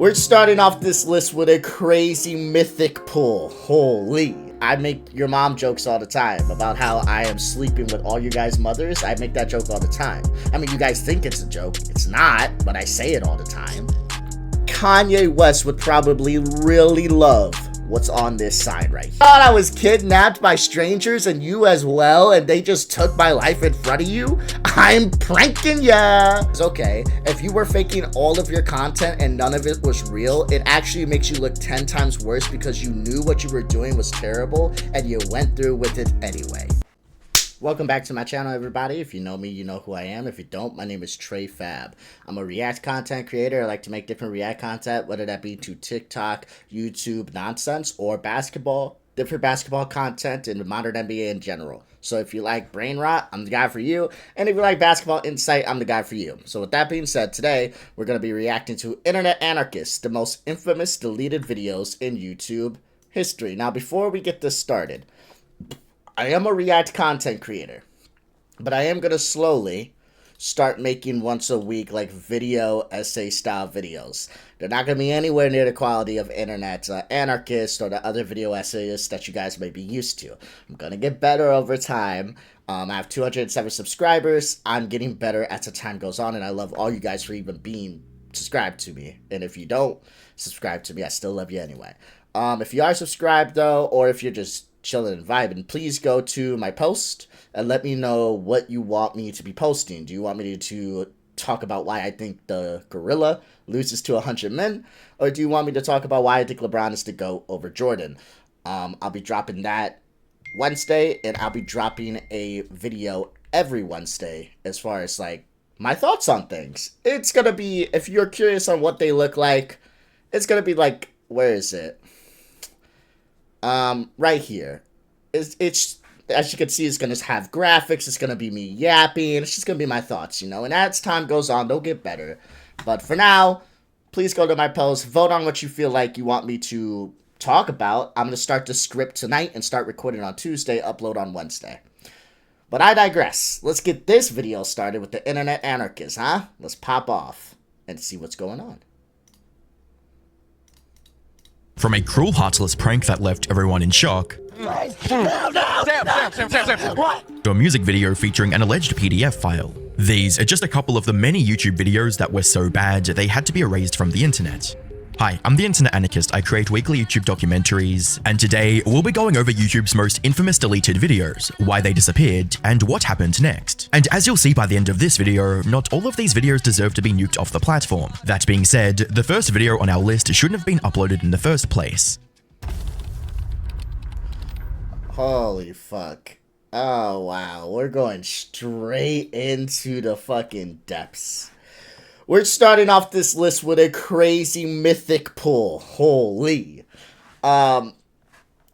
We're starting off this list with a crazy mythic pull. Holy. I make your mom jokes all the time about how I am sleeping with all you guys' mothers. I make that joke all the time. I mean, you guys think it's a joke. It's not, but I say it all the time. Kanye West would probably really love what's on this sign right here. Thought I was kidnapped by strangers and you as well, and they just took my life in front of you? I'm pranking ya! It's okay. If you were faking all of your content and none of it was real, it actually makes you look 10 times worse because you knew what you were doing was terrible and you went through with it anyway. Welcome back to my channel, everybody. If you know me, you know who I am. If you don't, my name is Trey Fab. I'm a React content creator. I like to make different React content, whether that be to TikTok, YouTube nonsense, or basketball, different basketball content, and modern NBA in general. So if you like brain rot, I'm the guy for you. And if you like basketball insight, I'm the guy for you. So with that being said, today, we're going to be reacting to Internet Anarchist, the most infamous deleted videos in YouTube history. Now, before we get this started, I am a React content creator, but I am going to slowly start making once a week, like, video essay style videos. They're not going to be anywhere near the quality of Internet Anarchist or the other video essayists that you guys may be used to. I'm going to get better over time. I have 207 subscribers. I'm getting better as the time goes on, and I love all you guys for even being subscribed to me. And if you don't subscribe to me, I still love you anyway. If you are subscribed, though, or if you're just chilling and vibing, please go to my post and let me know what you want me to be posting. Do you want me to talk about why I think the gorilla loses to 100 men, or do you want me to talk about why I think LeBron is the GOAT over Jordan? I'll be dropping that Wednesday, and I'll be dropping a video every Wednesday as far as, like, my thoughts on things. It's gonna be, if you're curious on what they look like, it's gonna be like, where is it? Right here. It's as you can see, it's gonna have graphics, it's gonna be me yapping, it's just gonna be my thoughts, you know, and as time goes on, they'll get better. But for now, please go to my post, vote on what you feel like you want me to talk about. I'm gonna start the script tonight and start recording on Tuesday, upload on Wednesday. But I digress. Let's get this video started with the Internet Anarchist, huh? Let's pop off and see what's going on. From a cruel, heartless prank that left everyone in shock, Sam, to a music video featuring an alleged PDF file. These are just a couple of the many YouTube videos that were so bad they had to be erased from the internet. Hi, I'm the Internet Anarchist. I create weekly YouTube documentaries, and today we'll be going over YouTube's most infamous deleted videos, why they disappeared, and what happened next. And as you'll see by the end of this video, not all of these videos deserve to be nuked off the platform. That being said, the first video on our list shouldn't have been uploaded in the first place. Holy fuck. Oh wow, we're going straight into the fucking depths. We're starting off this list with a crazy mythic pull. Holy. Yeah,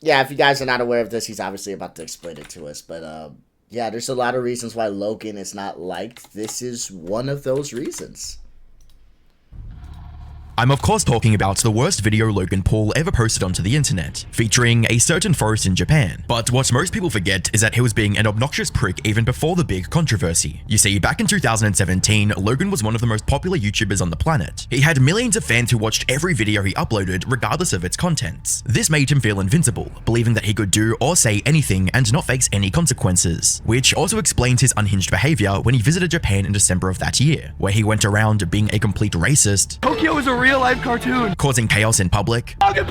if you guys are not aware of this, he's obviously about to explain it to us. But, yeah, there's a lot of reasons why Logan is not liked. This is one of those reasons. I'm of course talking about the worst video Logan Paul ever posted onto the internet, featuring a certain forest in Japan. But what most people forget is that he was being an obnoxious prick even before the big controversy. You see, back in 2017, Logan was one of the most popular YouTubers on the planet. He had millions of fans who watched every video he uploaded regardless of its contents. This made him feel invincible, believing that he could do or say anything and not face any consequences, which also explains his unhinged behavior when he visited Japan in December of that year, where he went around being a complete racist, Tokyo is a real-life cartoon. causing chaos in public, Don't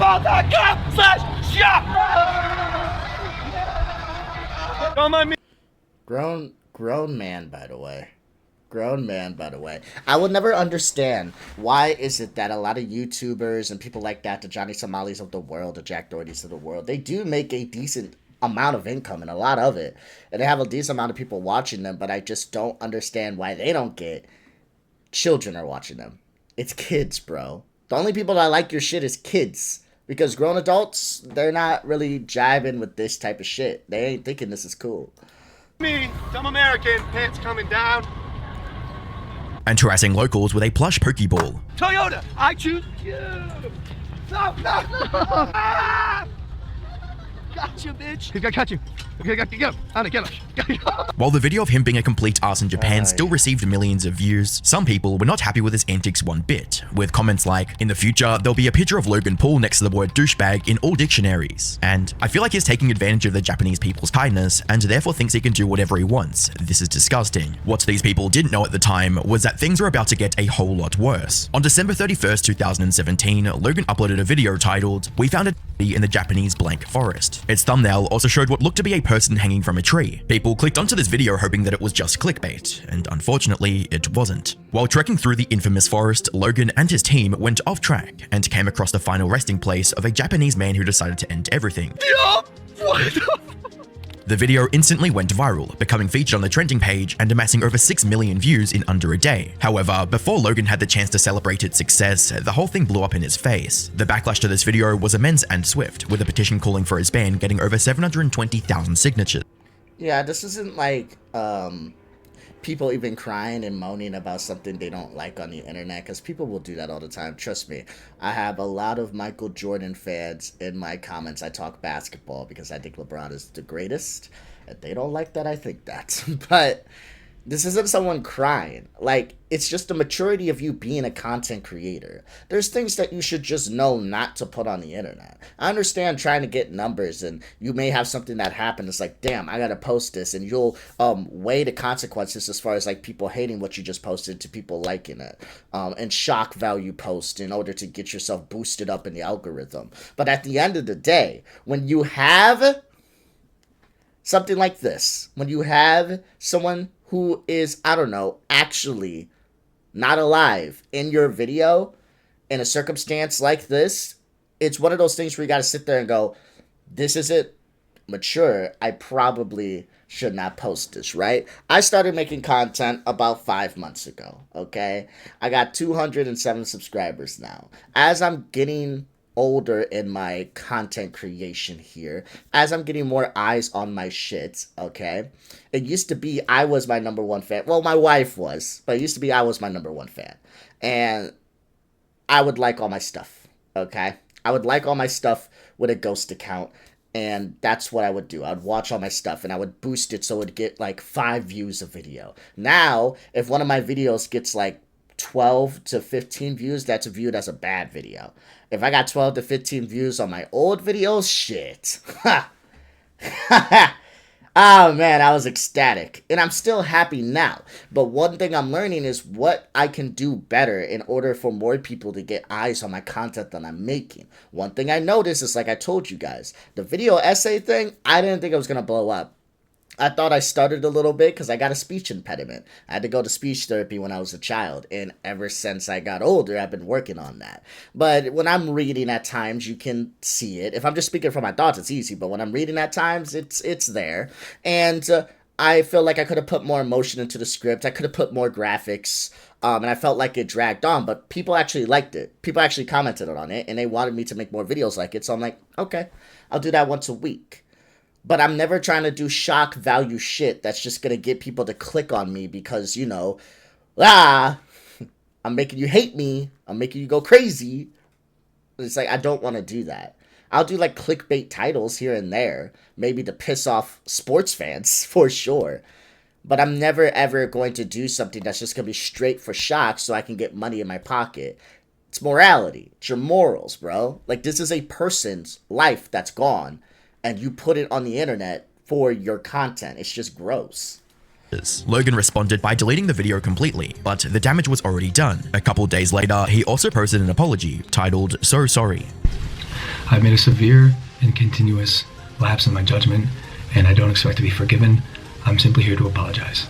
mind me. Grown man, by the way. Grown man, by the way. I will never understand why is it that a lot of YouTubers and people like that, the Johnny Somalis of the world, the Jack Dohertys of the world, they do make a decent amount of income, and a lot of it, and they have a decent amount of people watching them, but I just don't understand why they don't get children are watching them. It's kids, bro. The only people that like your shit is kids. Because grown adults, they're not really jiving with this type of shit. They ain't thinking this is cool. Me, dumb American, pants coming down. and harassing locals with a plush Pokeball. Toyota, I choose you. No, no, no. Ah! Gotcha, bitch. He's gonna catch you. Okay, get him. Anna, get him. While the video of him being a complete arse in Japan still received millions of views, some people were not happy with his antics one bit, with comments like, "In the future, there'll be a picture of Logan Paul next to the word douchebag in all dictionaries." And I feel like he's taking advantage of the Japanese people's kindness and therefore thinks he can do whatever he wants. This is disgusting. What these people didn't know at the time was that things were about to get a whole lot worse. On December 31st, 2017, Logan uploaded a video titled, "We found a tree in the Japanese blank forest." Its thumbnail also showed what looked to be a person hanging from a tree. People clicked onto this video hoping that it was just clickbait, and unfortunately, it wasn't. While trekking through the infamous forest, Logan and his team went off track and came across the final resting place of a Japanese man who decided to end everything. What the? The video instantly went viral, becoming featured on the trending page and amassing over 6 million views in under a day. However, before Logan had the chance to celebrate its success, the whole thing blew up in his face. The backlash to this video was immense and swift, with a petition calling for his ban getting over 720,000 signatures. Yeah, this isn't like people even crying and moaning about something they don't like on the internet, because people will do that all the time. Trust me, I have a lot of Michael Jordan fans in my comments. I talk basketball because I think LeBron is the greatest. If they don't like that, I think that. But this isn't someone crying. Like, it's just the maturity of you being a content creator. There's things that you should just know not to put on the internet. I understand trying to get numbers, and you may have something that happens. It's like, damn, I gotta post this, and you'll weigh the consequences as far as like people hating what you just posted to people liking it, and shock value post in order to get yourself boosted up in the algorithm. But at the end of the day, when you have something like this, when you have someone who is, I don't know, actually not alive in your video in a circumstance like this, it's one of those things where you got to sit there and go, this isn't mature. I probably should not post this, right? I started making content about 5 months ago, okay? I got 207 subscribers now. As I'm getting older in my content creation here, as I'm getting more eyes on my shit, okay? It used to be I was my number one fan. Well, my wife was, but it used to be I was my number one fan. And I would like all my stuff, okay? I would like all my stuff with a ghost account, and that's what I would do. I would watch all my stuff, and I would boost it so it would get like 5 views a video. Now, if one of my videos gets like 12 to 15 views, that's viewed as a bad video. If I got 12 to 15 views on my old videos, shit. Oh man, I was ecstatic. And I'm still happy now. But one thing I'm learning is what I can do better in order for more people to get eyes on my content that I'm making. One thing I noticed is, like I told you guys, the video essay thing, I didn't think it was going to blow up. I thought I stuttered a little bit because I got a speech impediment. I had to go to speech therapy when I was a child, and ever since I got older, I've been working on that. But when I'm reading at times, you can see it. If I'm just speaking from my thoughts, it's easy, but when I'm reading at times, it's there. And I feel like I could have put more emotion into the script. I could have put more graphics, and I felt like it dragged on, but people actually liked it. People actually commented on it, and they wanted me to make more videos like it, so I'm like, okay, I'll do that once a week. But I'm never trying to do shock value shit that's just going to get people to click on me because, you know, I'm making you hate me. I'm making you go crazy. It's like, I don't want to do that. I'll do like clickbait titles here and there, maybe to piss off sports fans for sure. But I'm never ever going to do something that's just going to be straight for shock so I can get money in my pocket. It's morality. It's your morals, bro. Like, this is a person's life that's gone, and you put it on the internet for your content. It's just gross. Logan responded by deleting the video completely, but the damage was already done. A couple days later, he also posted an apology titled, "So sorry. I've made a severe and continuous lapse in my judgment, and I don't expect to be forgiven. I'm simply here to apologize."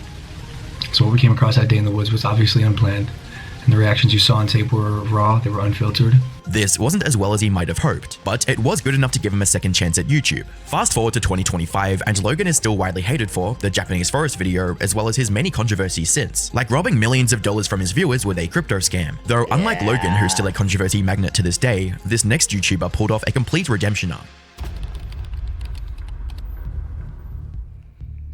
So what we came across that day in the woods was obviously unplanned, and the reactions you saw on tape were raw, they were unfiltered. This wasn't as well as he might have hoped, but it was good enough to give him a second chance at YouTube. Fast forward to 2025, and Logan is still widely hated for the Japanese forest video, as well as his many controversies since, like robbing millions of dollars from his viewers with a crypto scam. Though unlike Logan, who's still a controversy magnet to this day, this next YouTuber pulled off a complete redemption arc.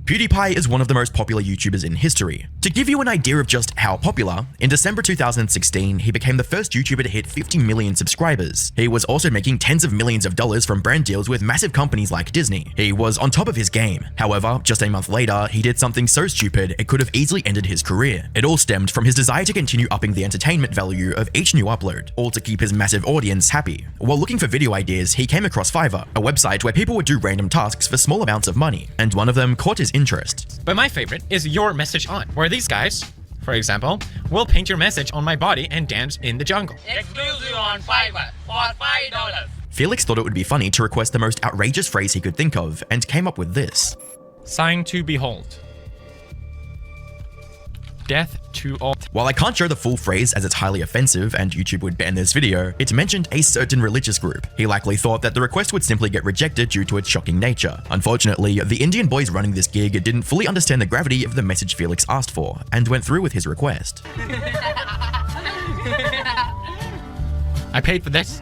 PewDiePie is one of the most popular YouTubers in history. To give you an idea of just how popular, in December 2016, he became the first YouTuber to hit 50 million subscribers. He was also making tens of millions of dollars from brand deals with massive companies like Disney. He was on top of his game. However, just a month later, he did something so stupid it could have easily ended his career. It all stemmed from his desire to continue upping the entertainment value of each new upload, all to keep his massive audience happy. While looking for video ideas, he came across Fiverr, a website where people would do random tasks for small amounts of money, and one of them caught his interest. But my favorite is Your Message On, where these guys, for example, will paint your message on my body and dance in the jungle. Exclusive on Fiverr for $5. Felix thought it would be funny to request the most outrageous phrase he could think of, and came up with this. Sign to behold. Death to all. While I can't show the full phrase as it's highly offensive and YouTube would ban this video, it mentioned a certain religious group. He likely thought that the request would simply get rejected due to its shocking nature. Unfortunately, the Indian boys running this gig didn't fully understand the gravity of the message Felix asked for, and went through with his request. I paid for this.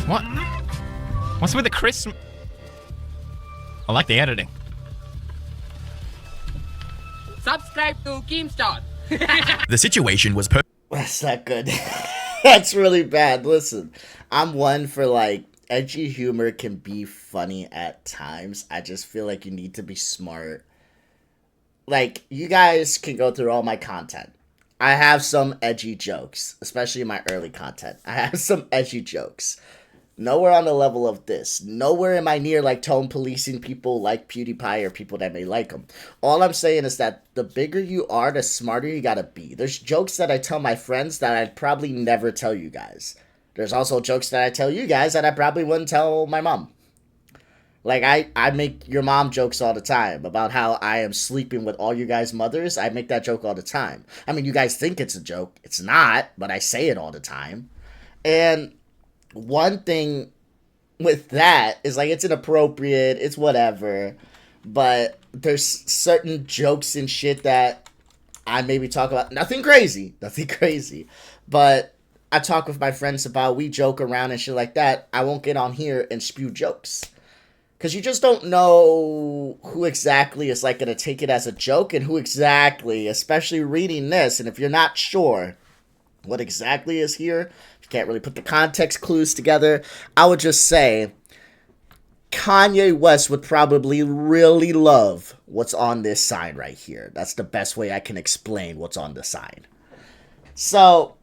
What? What's with the Christmas? I like the editing. Subscribe to Keemstar. The situation was That's not good. That's really bad. Listen, I'm one for like, edgy humor can be funny at times. I just feel like you need to be smart. Like, you guys can go through all my content. I have some edgy jokes, especially in my early content. I have some edgy jokes. Nowhere on the level of this. Nowhere am I near like tone policing people like PewDiePie or people that may like him. All I'm saying is that the bigger you are, the smarter you gotta be. There's jokes that I tell my friends that I'd probably never tell you guys. There's also jokes that I tell you guys that I probably wouldn't tell my mom. Like, I make your mom jokes all the time about how I am sleeping with all you guys' mothers. I make that joke all the time. I mean, you guys think it's a joke. It's not, but I say it all the time. And one thing with that is, like, it's inappropriate, it's whatever, but there's certain jokes and shit that I maybe talk about. Nothing crazy, but I talk with my friends about, we joke around and shit like that. I won't get on here and spew jokes. Because you just don't know who exactly is, like, going to take it as a joke and who exactly, especially reading this, and if you're not sure what exactly is here, can't really put the context clues together, I would just say Kanye West would probably really love what's on this sign right here. That's the best way I can explain what's on the sign. So,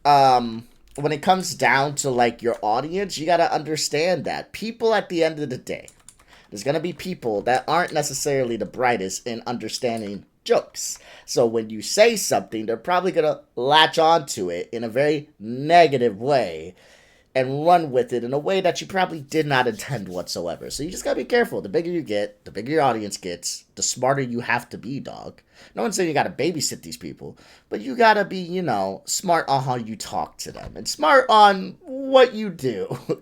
when it comes down to, like, your audience, you gotta understand that people at the end of the day, there's gonna be people that aren't necessarily the brightest in understanding jokes. So when you say something, they're probably gonna latch onto it in a very negative way and run with it in a way that you probably did not intend whatsoever. So you just gotta be careful. The bigger you get, the bigger your audience gets, the smarter you have to be, dog. No one's saying you gotta babysit these people, but you gotta be, you know, smart on how you talk to them and smart on what you do.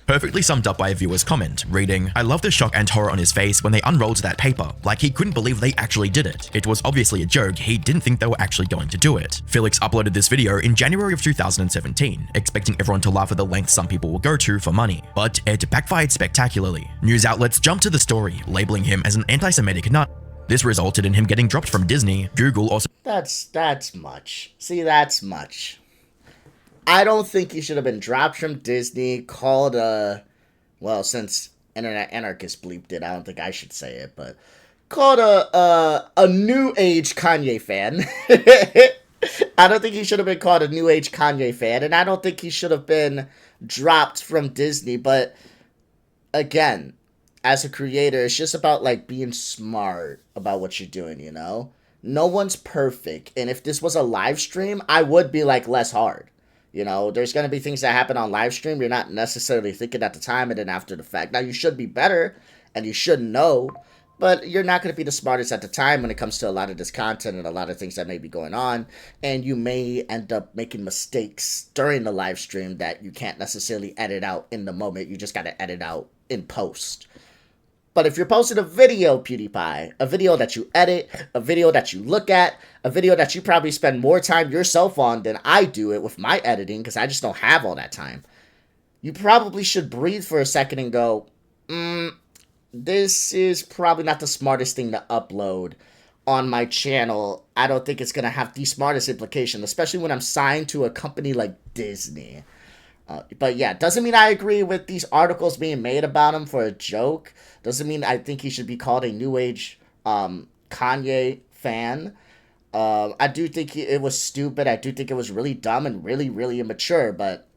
Perfectly summed up by a viewer's comment, reading, "I love the shock and horror on his face when they unrolled that paper, like he couldn't believe they actually did it. It was obviously a joke, he didn't think they were actually going to do it." Felix uploaded this video in January of 2017, expecting everyone to laugh at the lengths some people will go to for money. But it backfired spectacularly. News outlets jumped to the story, labeling him as an anti-Semitic nut. This resulted in him getting dropped from Disney. Google also- That's much. See, that's much. I don't think he should have been dropped from Disney, called well, since Internet Anarchist bleeped it, I don't think I should say it, but called a new age Kanye fan. I don't think he should have been called a new age Kanye fan, and I don't think he should have been dropped from Disney, but again, as a creator, it's just about, like, being smart about what you're doing, you know? No one's perfect, and if this was a live stream, I would be, like, less hard. You know, there's going to be things that happen on live stream you're not necessarily thinking at the time and then after the fact. Now, you should be better and you should know, but you're not going to be the smartest at the time when it comes to a lot of this content and a lot of things that may be going on. And you may end up making mistakes during the live stream that you can't necessarily edit out in the moment. You just got to edit out in post. But if you're posting a video, PewDiePie, a video that you edit, a video that you look at, a video that you probably spend more time yourself on than I do it with my editing, because I just don't have all that time, you probably should breathe for a second and go, This is probably not the smartest thing to upload on my channel. I don't think it's going to have the smartest implication, especially when I'm signed to a company like Disney. But yeah, doesn't mean I agree with these articles being made about him for a joke. Doesn't mean I think he should be called a new age Kanye fan. I do think it was stupid. I do think it was really dumb and really, really immature. But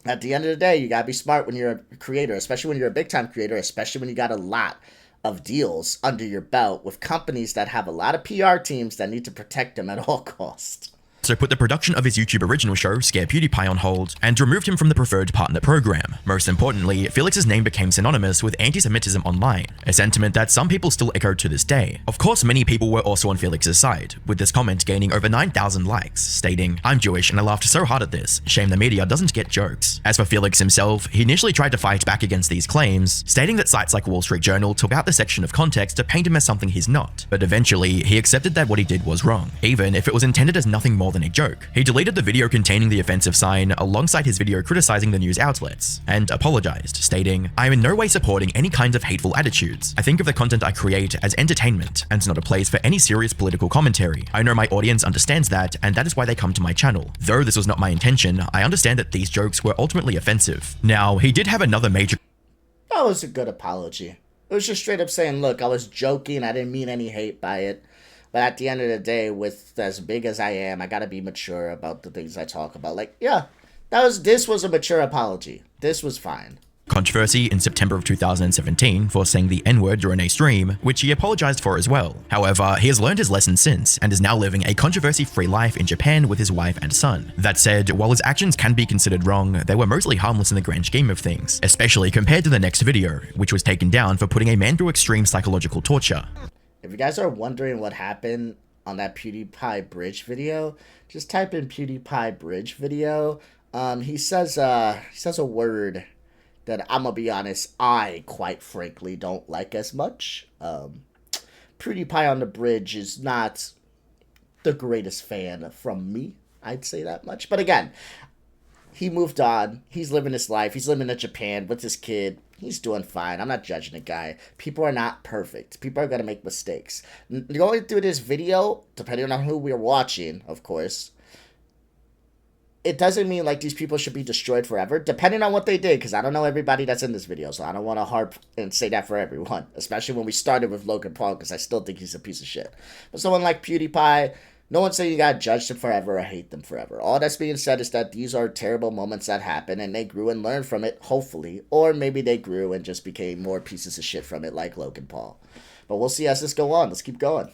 at the end of the day, you gotta be smart when you're a creator, especially when you're a big time creator, especially when you got a lot of deals under your belt with companies that have a lot of PR teams that need to protect them at all costs. So put the production of his YouTube original show, Scare PewDiePie, on hold, and removed him from the preferred partner program. Most importantly, Felix's name became synonymous with anti-Semitism online, a sentiment that some people still echo to this day. Of course, many people were also on Felix's side, with this comment gaining over 9,000 likes, stating, "I'm Jewish and I laughed so hard at this. Shame the media doesn't get jokes." As for Felix himself, he initially tried to fight back against these claims, stating that sites like Wall Street Journal took out the section of context to paint him as something he's not. But eventually, he accepted that what he did was wrong, even if it was intended as nothing more than a joke. He deleted the video containing the offensive sign alongside his video criticizing the news outlets, and apologized, stating, "I am in no way supporting any kinds of hateful attitudes. I think of the content I create as entertainment, and not a place for any serious political commentary. I know my audience understands that, and that is why they come to my channel. Though this was not my intention, I understand that these jokes were ultimately offensive." Now, he did have another major... That was a good apology. It was just straight up saying, look, I was joking, I didn't mean any hate by it. But at the end of the day, with as big as I am, I gotta be mature about the things I talk about. Like, yeah, this was a mature apology. This was fine. Controversy in September of 2017 for saying the N-word during a stream, which he apologized for as well. However, he has learned his lesson since, and is now living a controversy-free life in Japan with his wife and son. That said, while his actions can be considered wrong, they were mostly harmless in the grand scheme of things, especially compared to the next video, which was taken down for putting a man through extreme psychological torture. If you guys are wondering what happened on that PewDiePie bridge video, just type in PewDiePie bridge video. He says a word that, I'm gonna be honest, I quite frankly don't like as much. PewDiePie on the bridge is not the greatest fan from me, I'd say that much. But again, he moved on. He's living his life. He's living in Japan with his kid. He's doing fine. I'm not judging the guy. People are not perfect. People are going to make mistakes. Going through this video, depending on who we're watching, of course, it doesn't mean like these people should be destroyed forever, depending on what they did, because I don't know everybody that's in this video, so I don't want to harp and say that for everyone, especially when we started with Logan Paul, because I still think he's a piece of shit. But someone like PewDiePie, no one's saying you gotta judge them forever or hate them forever. All that's being said is that these are terrible moments that happen, and they grew and learned from it, hopefully. Or maybe they grew and just became more pieces of shit from it, like Logan Paul. But we'll see as this go on. Let's keep going.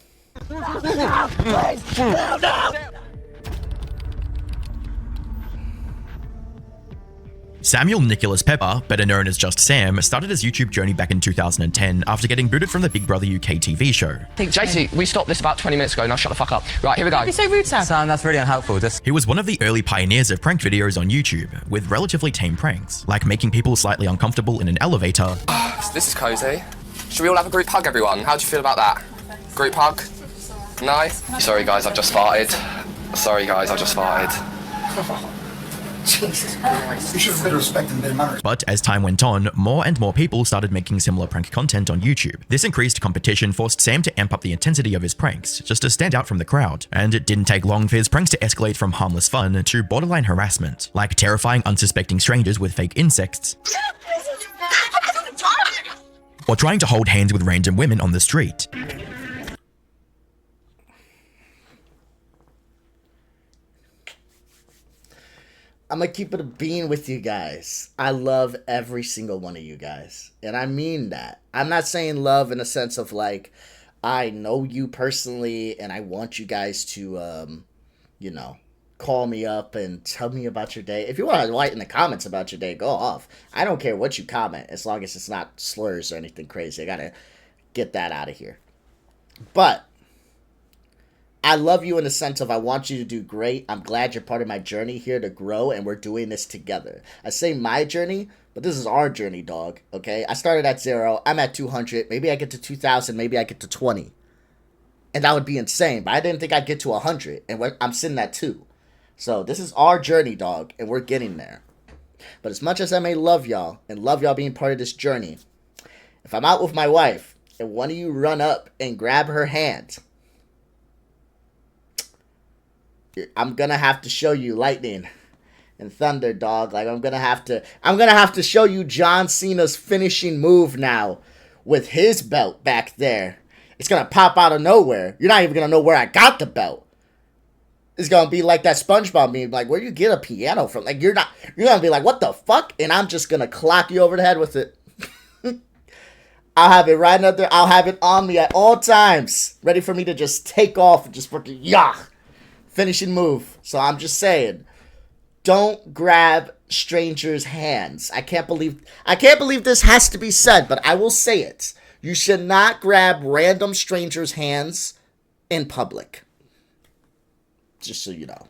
Samuel Nicholas Pepper, better known as just Sam, started his YouTube journey back in 2010 after getting booted from the Big Brother UK TV show. JC, we stopped this about 20 minutes ago. Now shut the fuck up. Right, here we go. You're so rude, Sam. Sam, that's really unhelpful. He was one of the early pioneers of prank videos on YouTube, with relatively tame pranks, like making people slightly uncomfortable in an elevator. This is cozy. Should we all have a group hug, everyone? How do you feel about that? Group hug? No? Sorry, guys, I've just farted. Sorry, guys, I just farted. Jesus Christ. You should have better respect and better manners. But as time went on, more and more people started making similar prank content on YouTube. This increased competition forced Sam to amp up the intensity of his pranks, just to stand out from the crowd. And it didn't take long for his pranks to escalate from harmless fun to borderline harassment, like terrifying unsuspecting strangers with fake insects, or trying to hold hands with random women on the street. I'm gonna keep it a bean with you guys. I love every single one of you guys. And I mean that. I'm not saying love in a sense of like, I know you personally and I want you guys to, call me up and tell me about your day. If you want to write in the comments about your day, go off. I don't care what you comment as long as it's not slurs or anything crazy. I gotta get that out of here. But I love you in the sense of I want you to do great. I'm glad you're part of my journey here to grow, and we're doing this together. I say my journey, but this is our journey, dog, okay? I started at 0. I'm at 200. Maybe I get to 2,000. Maybe I get to 20. And that would be insane, but I didn't think I'd get to 100, and I'm sitting at 2. So this is our journey, dog, and we're getting there. But as much as I may love y'all and love y'all being part of this journey, If I'm out with my wife and one of you run up and grab her hand, I'm gonna have to show you lightning and thunder, dog. Like, I'm gonna have to show you John Cena's finishing move now with his belt back there. It's gonna pop out of nowhere. You're not even gonna know where I got the belt. It's gonna be like that SpongeBob meme, like, where you get a piano from? Like, you're gonna be like, what the fuck? And I'm just gonna clock you over the head with it. I'll have it right up there. I'll have it on me at all times, ready for me to just take off and just fucking finishing move. So I'm just saying, don't grab strangers' hands. I can't believe this has to be said, but I will say it. You should not grab random strangers' hands in public. Just so you know.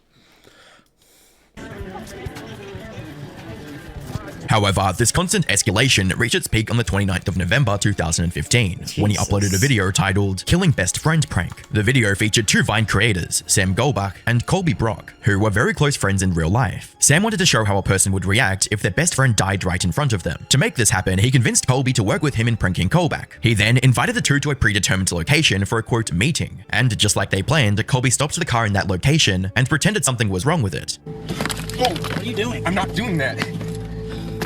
However, this constant escalation reached its peak on the 29th of November 2015, when he uploaded a video titled Killing Best Friend Prank. The video featured two Vine creators, Sam Goldbach and Colby Brock, who were very close friends in real life. Sam wanted to show how a person would react if their best friend died right in front of them. To make this happen, he convinced Colby to work with him in pranking Goldbach. He then invited the two to a predetermined location for a quote meeting, and just like they planned, Colby stopped the car in that location and pretended something was wrong with it. Whoa, what are you doing? I'm not doing that.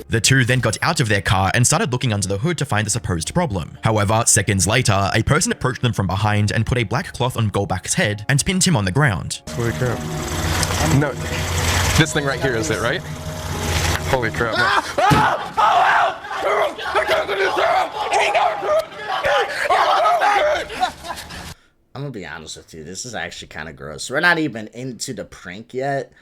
The two then got out of their car and started looking under the hood to find the supposed problem. However, seconds later, a person approached them from behind and put a black cloth on Goldbach's head and pinned him on the ground. Holy crap. No, this thing right here is it, right? Holy crap. I'm gonna be honest with you, this is actually kind of gross. We're not even into the prank yet.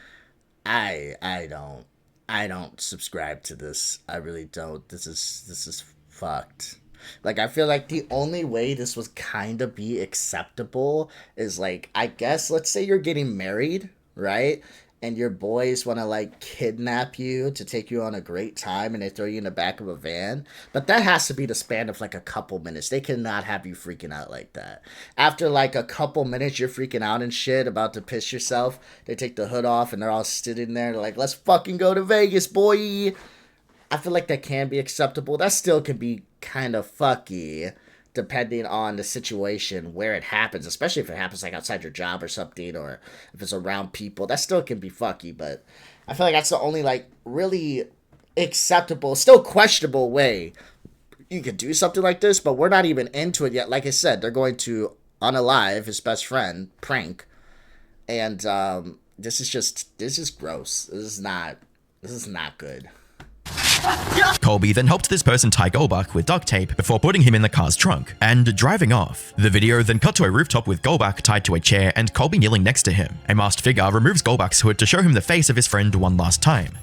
I don't subscribe to this. I really don't. This is fucked. Like, I feel like the only way this would kind of be acceptable is, like, I guess, let's say you're getting married, right? And your boys want to, like, kidnap you to take you on a great time, and they throw you in the back of a van. But that has to be the span of, like, a couple minutes. They cannot have you freaking out like that. After, like, a couple minutes, you're freaking out and shit, about to piss yourself. They take the hood off, and they're all sitting there, like, let's fucking go to Vegas, boy. I feel like that can be acceptable. That still can be kind of fucky, depending on the situation where it happens, especially if it happens like outside your job or something, or if it's around people. That still can be fucky, but I feel like that's the only, like, really acceptable, still questionable way you could do something like this, but we're not even into it yet. Like I said, they're going to unalive his best friend, prank, and this is gross. This is not good. Colby then helped this person tie Goldbach with duct tape before putting him in the car's trunk and driving off. The video then cut to a rooftop with Goldbach tied to a chair and Colby kneeling next to him. A masked figure removes Goldbach's hood to show him the face of his friend one last time.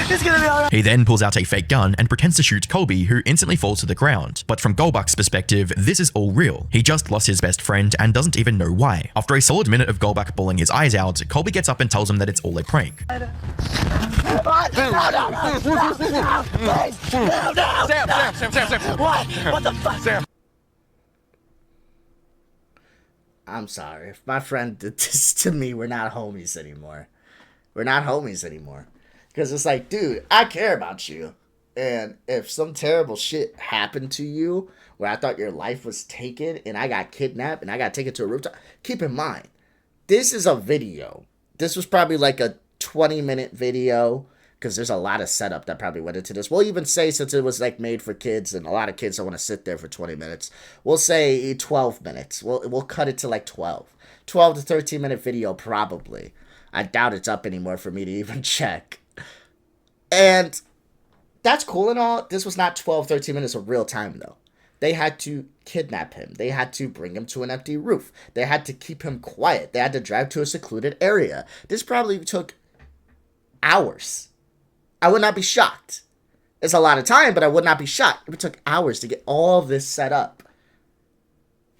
It's gonna be alright. He then pulls out a fake gun and pretends to shoot Colby, who instantly falls to the ground. But from Goldbach's perspective, this is all real. He just lost his best friend and doesn't even know why. After a solid minute of Goldbach bawling his eyes out, Colby gets up and tells him that it's all a prank. Sam. What the fuck? Sam. I'm sorry. If my friend did this to me, we're not homies anymore. We're not homies anymore. Because it's like, dude, I care about you. And if some terrible shit happened to you where I thought your life was taken and I got kidnapped and I got taken to a rooftop, keep in mind, this is a video. This was probably like a 20-minute video, because there's a lot of setup that probably went into this. We'll even say, since it was like made for kids and a lot of kids don't want to sit there for 20 minutes, we'll say 12 minutes. We'll cut it to like 12 to 13-minute video probably. I doubt it's up anymore for me to even check. And that's cool and all. This was not 12, 13 minutes of real time, though. They had to kidnap him. They had to bring him to an empty roof. They had to keep him quiet. They had to drive to a secluded area. This probably took hours. I would not be shocked. It's a lot of time, but I would not be shocked. It took hours to get all this set up.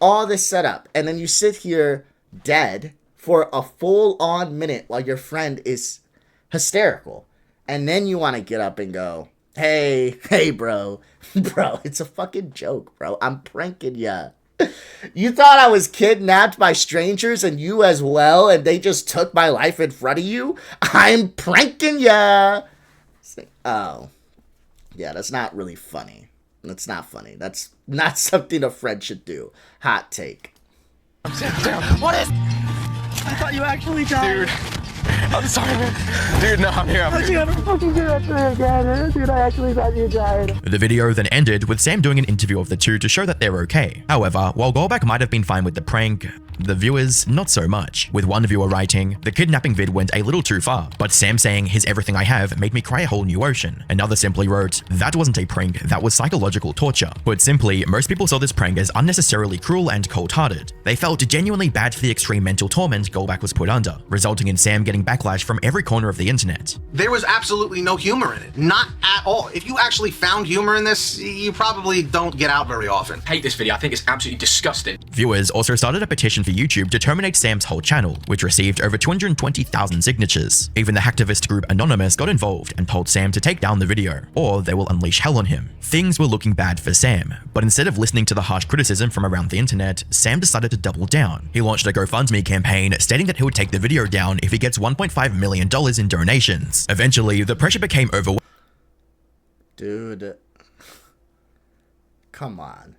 All this set up. And then you sit here dead for a full-on minute while your friend is hysterical. And then you want to get up and go, hey, bro. Bro, it's a fucking joke, bro. I'm pranking ya. You thought I was kidnapped by strangers and you as well, and they just took my life in front of you? I'm pranking ya. Oh. Yeah, that's not really funny. That's not funny. That's not something a friend should do. Hot take. What is? I thought you actually died. Dude, I'm sorry, man. Dude, no, I'm here. How'd you ever fucking do that to me again? Dude, I actually thought you died. The video then ended with Sam doing an interview of the two to show that they're okay. However, while Goldback might have been fine with the prank, the viewers not so much, with one viewer writing, "The kidnapping vid went a little too far, but Sam saying he's everything I have made me cry a whole new ocean." Another simply wrote, "That wasn't a prank, that was psychological torture." Put simply, most people saw this prank as unnecessarily cruel and cold-hearted. They felt genuinely bad for the extreme mental torment Goldback was put under, resulting in Sam getting backlash from every corner of the internet. There was absolutely no humor in it. Not at all. If you actually found humor in this, you probably don't get out very often. I hate this video. I think it's absolutely disgusting. Viewers also started a petition for YouTube to terminate Sam's whole channel, which received over 220,000 signatures. Even the hacktivist group Anonymous got involved and told Sam to take down the video, or they will unleash hell on him. Things were looking bad for Sam, but instead of listening to the harsh criticism from around the internet, Sam decided to double down. He launched a GoFundMe campaign stating that he would take the video down if he gets $1.5 million in donations. Eventually, the pressure became overwhelming. Dude. Come on.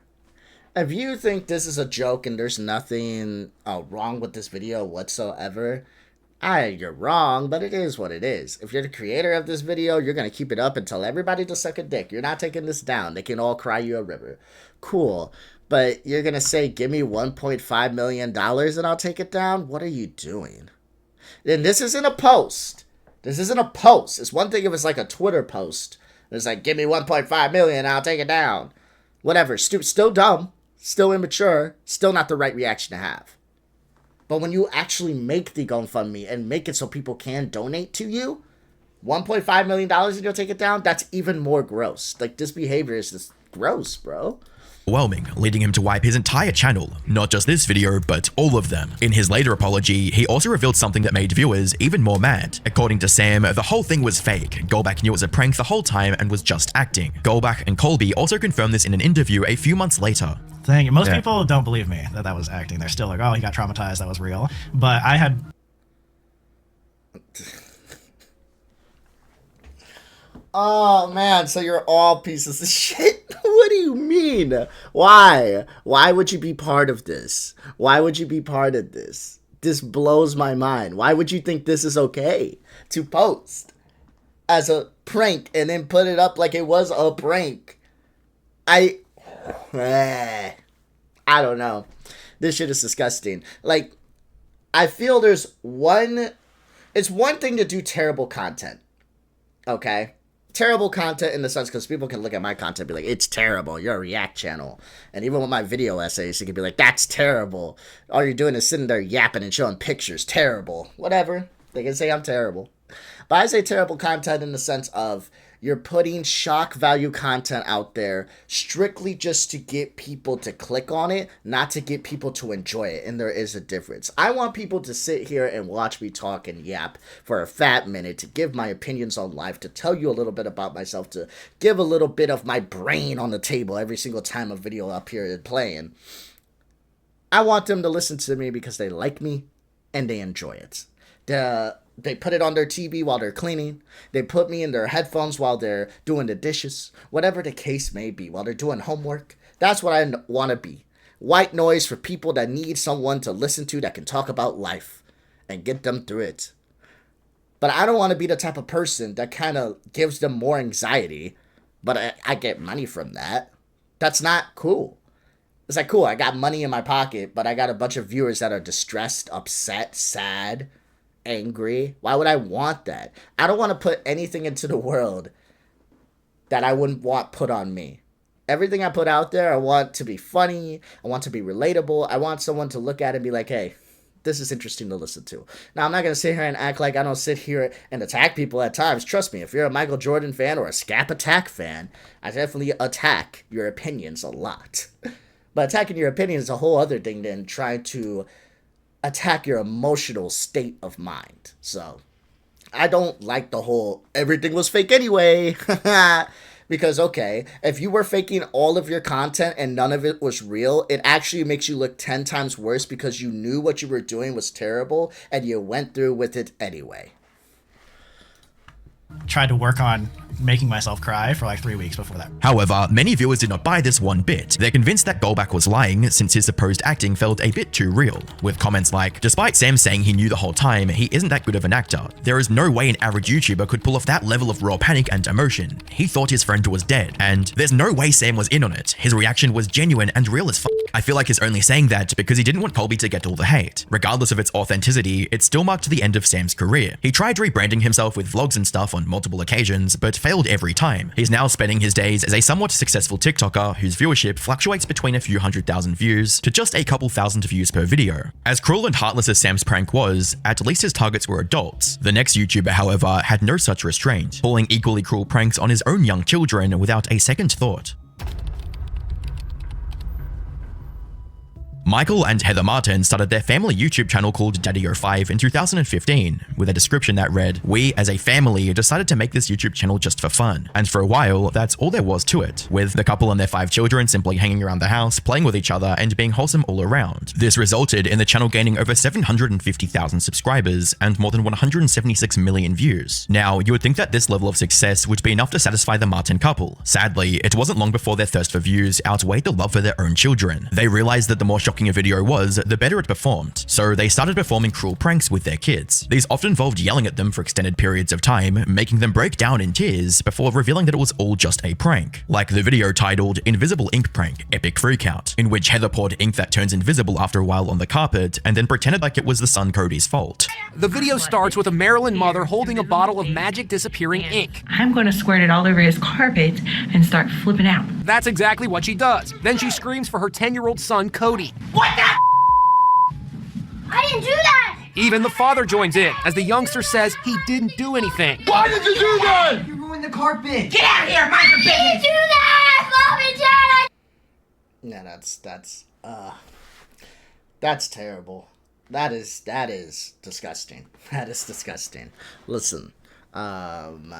If you think this is a joke and there's nothing wrong with this video whatsoever, you're wrong, but it is what it is. If you're the creator of this video, you're going to keep it up and tell everybody to suck a dick. You're not taking this down. They can all cry you a river. Cool. But you're going to say, give me $1.5 million and I'll take it down? What are you doing? And this isn't a post. This isn't a post. It's one thing if it's like a Twitter post. It's like, give me 1.5 million, I'll take it down. Whatever. Still dumb. Still immature, still not the right reaction to have. But when you actually make the GoFundMe and make it so people can donate to you, $1.5 million and you'll take it down, that's even more gross. Like, this behavior is just gross, bro. Leading him to wipe his entire channel, not just this video, but all of them. In his later apology, he also revealed something that made viewers even more mad. According to Sam, the whole thing was fake. Goldback knew it was a prank the whole time and was just acting. Goldback and Colby also confirmed this in an interview a few months later. Most people don't believe me that was acting. They're still like, oh, he got traumatized, that was real. But I had... Oh, man, so you're all pieces of shit? What do you mean? Why? Why would you be part of this? Why would you be part of this? This blows my mind. Why would you think this is okay to post as a prank and then put it up like it was a prank? I don't know. This shit is disgusting. Like, I feel it's one thing to do terrible content. Okay? Terrible content in the sense because people can look at my content and be like, it's terrible, you're a react channel. And even with my video essays, you can be like, that's terrible. All you're doing is sitting there yapping and showing pictures. Terrible. Whatever. They can say I'm terrible. But I say terrible content in the sense of you're putting shock value content out there strictly just to get people to click on it, not to get people to enjoy it. And there is a difference. I want people to sit here and watch me talk and yap for a fat minute, to give my opinions on life, to tell you a little bit about myself, to give a little bit of my brain on the table every single time a video up here is playing. I want them to listen to me because they like me and they enjoy it. They put it on their TV while they're cleaning. They put me in their headphones while they're doing the dishes. Whatever the case may be, while they're doing homework. That's what I want to be. White noise for people that need someone to listen to that can talk about life and get them through it. But I don't want to be the type of person that kind of gives them more anxiety, but I get money from that. That's not cool. It's like, cool, I got money in my pocket, but I got a bunch of viewers that are distressed, upset, sad, angry. Why would I want that? I don't want to put anything into the world that I wouldn't want put on me. Everything I put out there, I want to be funny. I want to be relatable. I want someone to look at it and be like, hey, this is interesting to listen to. Now, I'm not going to sit here and act like I don't sit here and attack people at times. Trust me, if you're a Michael Jordan fan or a Scap Attack fan, I definitely attack your opinions a lot. But attacking your opinion is a whole other thing than trying to attack your emotional state of mind. So I don't like the whole everything was fake anyway. Because, okay, if you were faking all of your content and none of it was real, it actually makes you look 10 times worse because you knew what you were doing was terrible and you went through with it anyway. Tried to work on making myself cry for like 3 weeks before that. However, many viewers did not buy this one bit. They're convinced that Goldback was lying since his supposed acting felt a bit too real, with comments like, despite Sam saying he knew the whole time, he isn't that good of an actor. There is no way an average YouTuber could pull off that level of raw panic and emotion. He thought his friend was dead, and there's no way Sam was in on it. His reaction was genuine and real as fuck. I feel like he's only saying that because he didn't want Colby to get all the hate. Regardless of its authenticity, it still marked the end of Sam's career. He tried rebranding himself with vlogs and stuff on multiple occasions, but failed every time. He's now spending his days as a somewhat successful TikToker whose viewership fluctuates between a few 100,000 views to just a couple thousand views per video. As cruel and heartless as Sam's prank was, at least his targets were adults. The next YouTuber, however, had no such restraint, pulling equally cruel pranks on his own young children without a second thought. Michael and Heather Martin started their family YouTube channel called Daddy05 in 2015, with a description that read, "We, as a family, decided to make this YouTube channel just for fun." And for a while, that's all there was to it, with the couple and their 5 children simply hanging around the house, playing with each other, and being wholesome all around. This resulted in the channel gaining over 750,000 subscribers and more than 176 million views. Now, you would think that this level of success would be enough to satisfy the Martin couple. Sadly, it wasn't long before their thirst for views outweighed the love for their own children. They realized that the more shocking a video was, the better it performed, so they started performing cruel pranks with their kids. These often involved yelling at them for extended periods of time, making them break down in tears before revealing that it was all just a prank. Like the video titled Invisible Ink Prank Epic Freakout, in which Heather poured ink that turns invisible after a while on the carpet and then pretended like it was the son Cody's fault. The video starts with a Maryland mother holding a bottle of magic disappearing ink. I'm going to squirt it all over his carpet and start flipping out. That's exactly what she does. Then she screams for her 10-year-old son, Cody. What the I didn't do that! Even the father joins in, as the youngster says he didn't do anything. Why did you do that? You ruined the carpet. Get out of here, mind your business! I didn't do that! Mommy, Dad! Yeah, that's terrible. That is disgusting. That is disgusting. Listen, no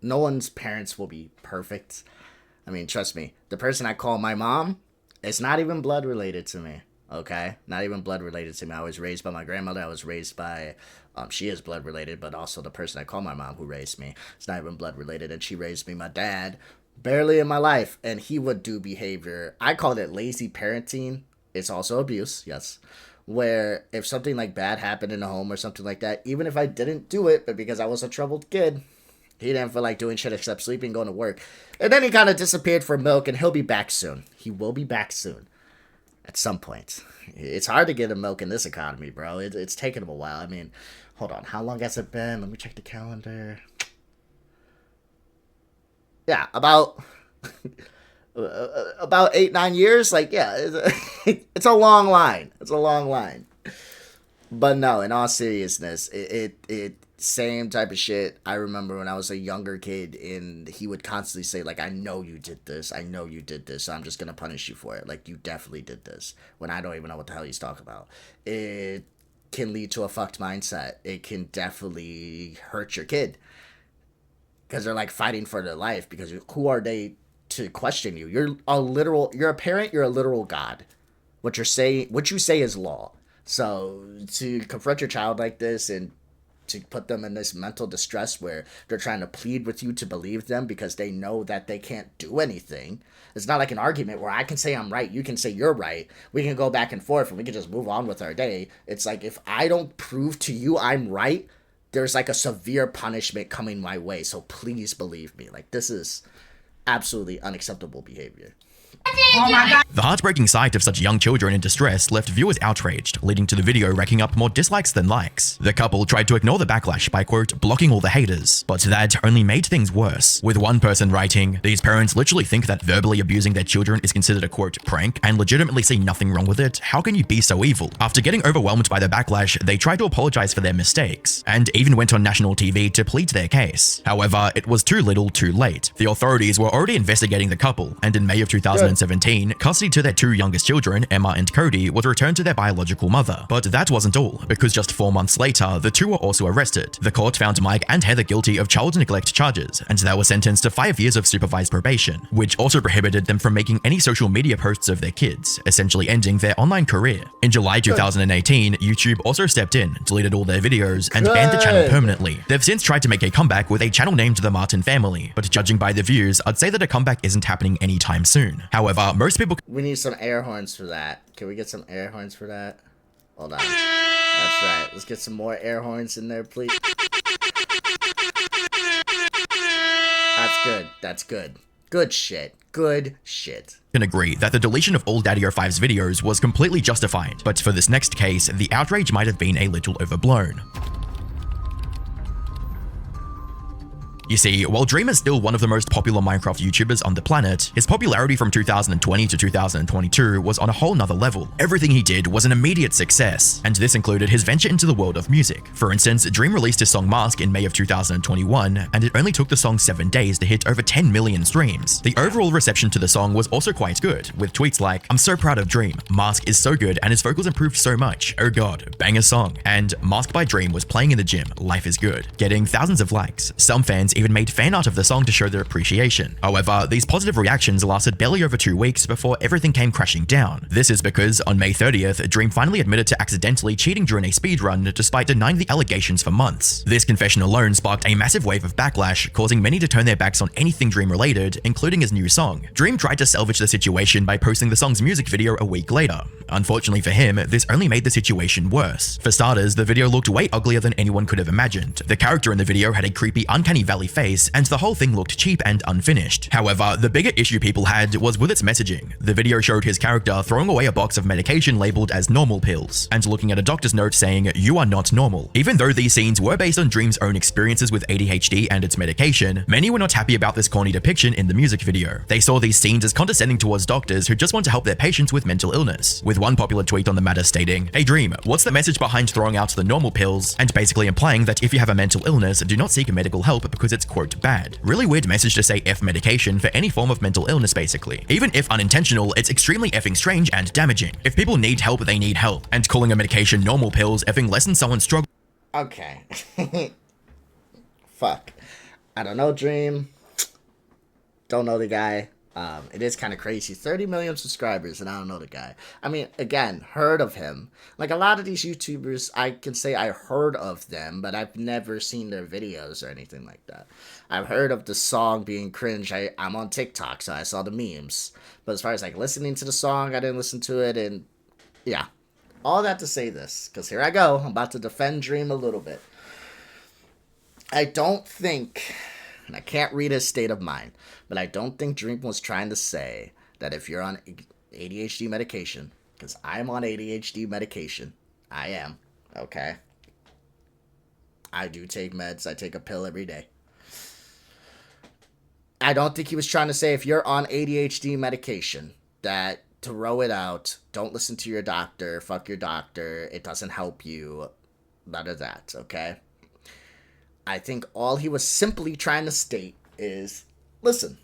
one's parents will be perfect. I mean, trust me, the person I call my mom, it's not even blood related to me. Okay, not even blood related to me. I was raised by my grandmother. I was raised by, she is blood related, but also the person I call my mom who raised me, it's not even blood related, and she raised me. My dad, barely in my life, and he would do behavior. I called it lazy parenting. It's also abuse, yes. Where if something like bad happened in the home or something like that, even if I didn't do it, but because I was a troubled kid, he didn't feel like doing shit except sleeping, going to work. And then he kind of disappeared for milk, and he'll be back soon. He will be back soon. At some point. It's hard to get him milk in this economy, bro. It's taken him a while. I mean, hold on. How long has it been? Let me check the calendar. Yeah, about 8-9 years. Like, yeah, it's a long line. It's a long line. But no, in all seriousness, it same type of shit. I remember when I was a younger kid, and he would constantly say, like, I know you did this. I know you did this. So I'm just going to punish you for it. Like, you definitely did this. When I don't even know what the hell he's talking about. It can lead to a fucked mindset. It can definitely hurt your kid. Because they're, like, fighting for their life. Because who are they to question you? You're a parent. You're a literal god. What you say is law. So to confront your child like this and to put them in this mental distress where they're trying to plead with you to believe them because they know that they can't do anything. It's not like an argument where I can say I'm right, you can say you're right. We can go back and forth and we can just move on with our day. It's like if I don't prove to you I'm right, there's like a severe punishment coming my way. So please believe me. Like, this is absolutely unacceptable behavior. Oh my God. The heartbreaking sight of such young children in distress left viewers outraged, leading to the video racking up more dislikes than likes. The couple tried to ignore the backlash by, quote, blocking all the haters, but that only made things worse, with one person writing, "These parents literally think that verbally abusing their children is considered a, quote, prank and legitimately see nothing wrong with it. How can you be so evil?" After getting overwhelmed by the backlash, they tried to apologize for their mistakes, and even went on national TV to plead their case. However, it was too little too late. The authorities were already investigating the couple, and in May of 2016, 2017, custody to their 2 youngest children, Emma and Cody, was returned to their biological mother. But that wasn't all, because just 4 months later, the 2 were also arrested. The court found Mike and Heather guilty of child neglect charges, and they were sentenced to 5 years of supervised probation, which also prohibited them from making any social media posts of their kids, essentially ending their online career. In July 2018, YouTube also stepped in, deleted all their videos, and banned the channel permanently. They've since tried to make a comeback with a channel named The Martin Family, but judging by the views, I'd say that a comeback isn't happening anytime soon. However, most people— We need some air horns for that. Can we get some air horns for that? Hold on. That's right. Let's get some more air horns in there, please. That's good. That's good. Good shit. Good shit. Can agree that the deletion of all Daddy05's videos was completely justified, but for this next case, the outrage might have been a little overblown. You see, while Dream is still one of the most popular Minecraft YouTubers on the planet, his popularity from 2020 to 2022 was on a whole nother level. Everything he did was an immediate success, and this included his venture into the world of music. For instance, Dream released his song Mask in May of 2021, and it only took the song 7 days to hit over 10 million streams. The overall reception to the song was also quite good, with tweets like, "I'm so proud of Dream, Mask is so good and his vocals improved so much, oh god, banger song," and "Mask by Dream was playing in the gym, life is good," getting thousands of likes. Some fans even made fan art of the song to show their appreciation. However, these positive reactions lasted barely over 2 weeks before everything came crashing down. This is because on May 30th, Dream finally admitted to accidentally cheating during a speedrun despite denying the allegations for months. This confession alone sparked a massive wave of backlash, causing many to turn their backs on anything Dream related, including his new song. Dream tried to salvage the situation by posting the song's music video a week later. Unfortunately for him, this only made the situation worse. For starters, the video looked way uglier than anyone could have imagined. The character in the video had a creepy, uncanny valley face, and the whole thing looked cheap and unfinished. However, the bigger issue people had was with its messaging. The video showed his character throwing away a box of medication labeled as normal pills, and looking at a doctor's note saying, "You are not normal." Even though these scenes were based on Dream's own experiences with ADHD and its medication, many were not happy about this corny depiction in the music video. They saw these scenes as condescending towards doctors who just want to help their patients with mental illness, with one popular tweet on the matter stating, "Hey Dream, what's the message behind throwing out the normal pills?" and basically implying that if you have a mental illness, do not seek medical help because it's quote bad. Really weird message to say F medication for any form of mental illness basically. Even if unintentional, it's extremely effing strange and damaging. If people need help, they need help, and calling a medication normal pills effing lessens someone's struggle. Okay. Fuck. I don't know Dream. Don't know the guy. It is kind of crazy. 30 million subscribers and I don't know the guy. I mean, again, heard of him. Like a lot of these YouTubers, I can say I heard of them, but I've never seen their videos or anything like that. I've heard of the song being cringe. I'm on TikTok, so I saw the memes. But as far as like listening to the song, I didn't listen to it, and yeah. All that to say this, because here I go. I'm about to defend Dream a little bit. I don't think, and I can't read his state of mind, but I don't think Dream was trying to say that if you're on ADHD medication, because I'm on ADHD medication, I am, okay? I do take meds. I take a pill every day. I don't think he was trying to say if you're on ADHD medication, that throw it out, don't listen to your doctor, fuck your doctor, it doesn't help you, none of that, okay? I think all he was simply trying to state is, listen,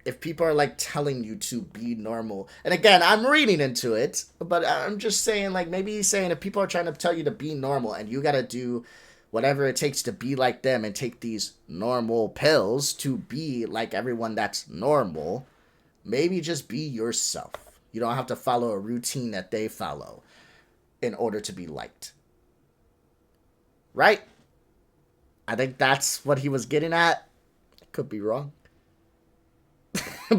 if people are like telling you to be normal, and again, I'm reading into it, but I'm just saying, like, maybe he's saying if people are trying to tell you to be normal and you gotta do whatever it takes to be like them and take these normal pills to be like everyone that's normal, maybe just be yourself. You don't have to follow a routine that they follow in order to be liked. Right? I think that's what he was getting at. Could be wrong.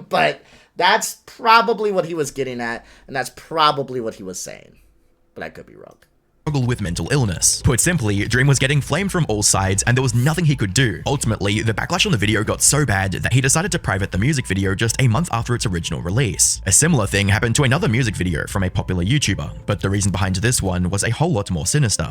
But that's probably what he was getting at, and that's probably what he was saying. But I could be wrong. Struggle with mental illness. Put simply, Dream was getting flamed from all sides and there was nothing he could do. Ultimately, the backlash on the video got so bad that he decided to private the music video just a month after its original release. A similar thing happened to another music video from a popular YouTuber, but the reason behind this one was a whole lot more sinister.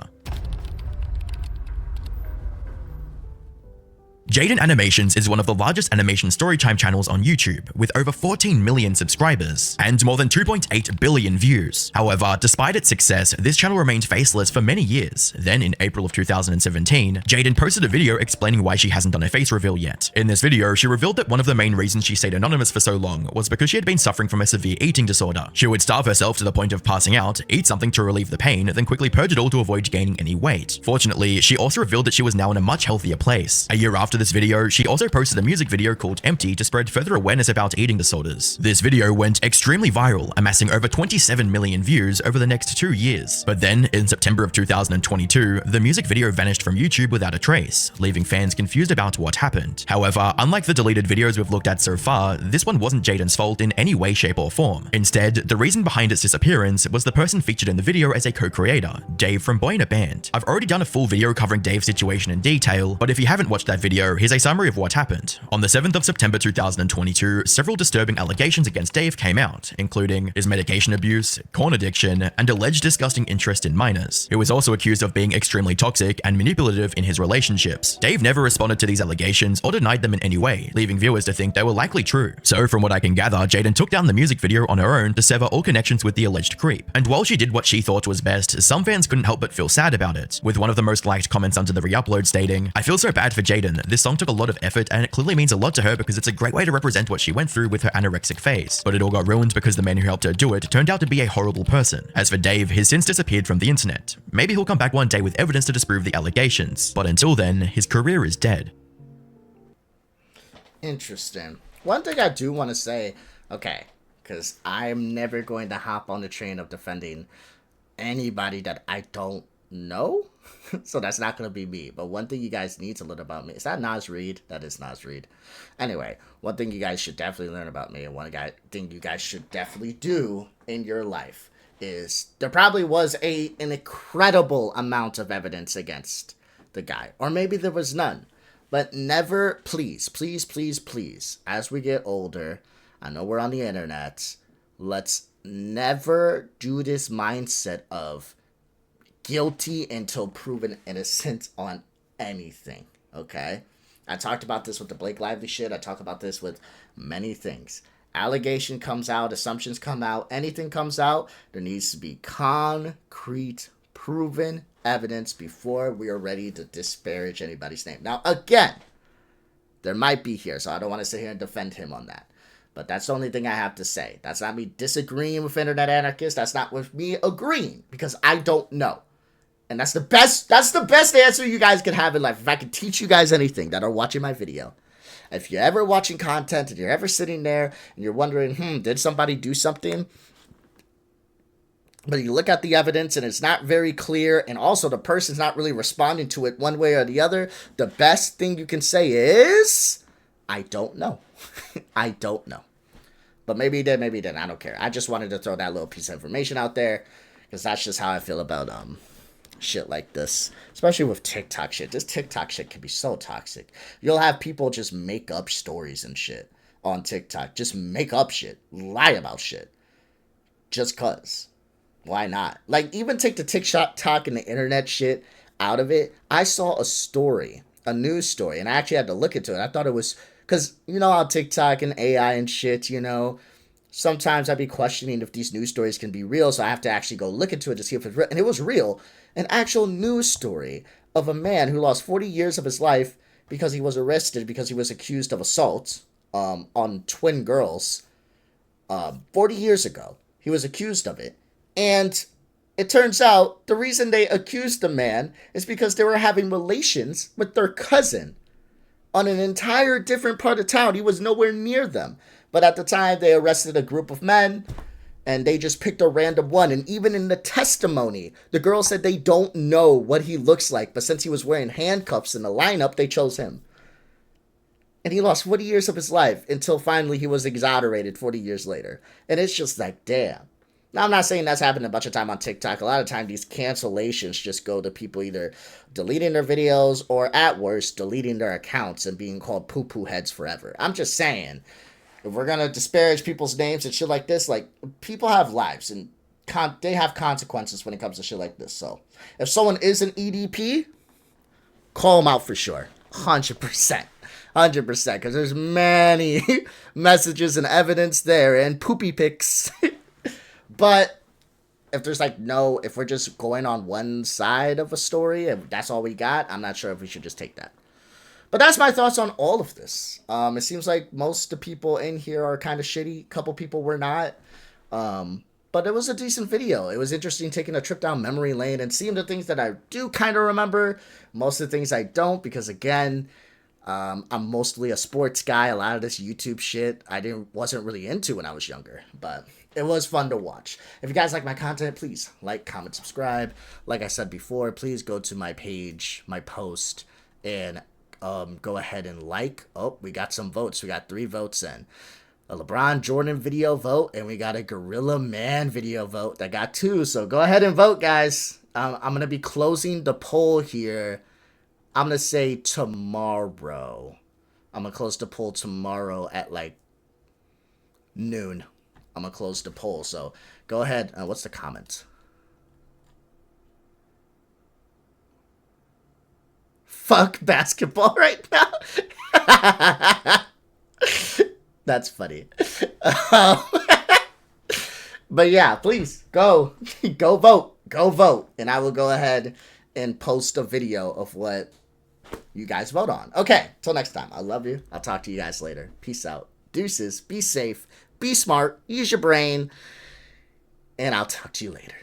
Jaden Animations is one of the largest animation storytime channels on YouTube, with over 14 million subscribers and more than 2.8 billion views. However, despite its success, this channel remained faceless for many years. Then, in April of 2017, Jaden posted a video explaining why she hasn't done a face reveal yet. In this video, she revealed that one of the main reasons she stayed anonymous for so long was because she had been suffering from a severe eating disorder. She would starve herself to the point of passing out, eat something to relieve the pain, then quickly purge it all to avoid gaining any weight. Fortunately, she also revealed that she was now in a much healthier place. A year after this video, she also posted a music video called Empty to spread further awareness about eating disorders. This video went extremely viral, amassing over 27 million views over the next 2 years. But then, in September of 2022, the music video vanished from YouTube without a trace, leaving fans confused about what happened. However, unlike the deleted videos we've looked at so far, this one wasn't Jaden's fault in any way, shape, or form. Instead, the reason behind its disappearance was the person featured in the video as a co-creator, Dave from Boy in a Band. I've already done a full video covering Dave's situation in detail, but if you haven't watched that video, here's a summary of what happened. On the 7th of September 2022, several disturbing allegations against Dave came out, including his medication abuse, corn addiction, and alleged disgusting interest in minors. He was also accused of being extremely toxic and manipulative in his relationships. Dave never responded to these allegations or denied them in any way, leaving viewers to think they were likely true. So from what I can gather, Jaden took down the music video on her own to sever all connections with the alleged creep. And while she did what she thought was best, some fans couldn't help but feel sad about it, with one of the most liked comments under the re-upload stating, "I feel so bad for Jaden. This song took a lot of effort and it clearly means a lot to her because it's a great way to represent what she went through with her anorexic phase. But it all got ruined because the man who helped her do it turned out to be a horrible person." As for Dave, he's since disappeared from the internet. Maybe he'll come back one day with evidence to disprove the allegations, but until then, his career is dead. Interesting. One thing I do want to say, okay, because I'm never going to hop on the train of defending anybody that I don't know. So that's not going to be me. But one thing you guys need to learn about me, is that Nas Reed? That is Nas Reed. Anyway, one thing you guys should definitely learn about me, and thing you guys should definitely do in your life, is there probably was an incredible amount of evidence against the guy. Or maybe there was none. But never, please, please, please, please, as we get older, I know we're on the internet, let's never do this mindset of guilty until proven innocent on anything, okay? I talked about this with the Blake Lively shit. I talk about this with many things. Allegation comes out, assumptions come out, anything comes out, there needs to be concrete, proven evidence before we are ready to disparage anybody's name. Now, again, there might be here, so I don't want to sit here and defend him on that. But that's the only thing I have to say. That's not me disagreeing with Internet Anarchist. That's not with me agreeing, because I don't know. And that's the best answer you guys can have in life. If I could teach you guys anything that are watching my video, if you're ever watching content and you're ever sitting there and you're wondering, did somebody do something? But you look at the evidence and it's not very clear, and also the person's not really responding to it one way or the other, the best thing you can say is, I don't know. I don't know. But maybe he did, maybe he didn't. I don't care. I just wanted to throw that little piece of information out there, because that's just how I feel about shit like this, especially with TikTok shit. This TikTok shit can be so toxic. You'll have people just make up stories and shit on TikTok. Just make up shit. Lie about shit. Just cause. Why not? Like, even take the TikTok and the internet shit out of it. I saw a story, a news story, and I actually had to look into it. I thought it was, because, you know how TikTok and AI and shit, you know, sometimes I'd be questioning if these news stories can be real, so I have to actually go look into it to see if it's real. And it was real. An actual news story of a man who lost 40 years of his life because he was arrested because he was accused of assault on twin girls 40 years ago. He was accused of it. And it turns out the reason they accused the man is because they were having relations with their cousin on an entire different part of town. He was nowhere near them. But at the time, they arrested a group of men, and they just picked a random one. And even in the testimony, the girl said they don't know what he looks like, but since he was wearing handcuffs in the lineup, they chose him. And he lost 40 years of his life until finally he was exonerated 40 years later. And it's just like, damn. Now, I'm not saying that's happened a bunch of time on TikTok. A lot of time, these cancellations just go to people either deleting their videos or, at worst, deleting their accounts and being called poo-poo heads forever. I'm just saying, if we're going to disparage people's names and shit like this, like, people have lives and they have consequences when it comes to shit like this. So, if someone is an EDP, call them out for sure. 100%. 100%, because there's many messages and evidence there and poopy pics. But if there's like if we're just going on one side of a story and that's all we got, I'm not sure if we should just take that. But that's my thoughts on all of this. It seems like most of the people in here are kind of shitty. A couple people were not. But it was a decent video. It was interesting taking a trip down memory lane and seeing the things that I do kind of remember. Most of the things I don't, because again, I'm mostly a sports guy. A lot of this YouTube shit wasn't really into when I was younger, but it was fun to watch. If you guys like my content, please like, comment, subscribe. Like I said before, please go to my page, my post, and go ahead and like. Oh, we got some votes. We got 3 votes in. A LeBron Jordan video vote, and we got a Gorilla Man video vote that got 2. So go ahead and vote, guys. I'm going to be closing the poll here. I'm going to say tomorrow. I'm going to close the poll tomorrow at like noon. I'm going to close the poll. So go ahead. What's the comment? Fuck basketball right now. That's funny. But yeah, please go vote. And I will go ahead and post a video of what you guys vote on. Okay, till next time. I love you. I'll talk to you guys later. Peace out. Deuces. Be safe. Be smart. Use your brain. And I'll talk to you later.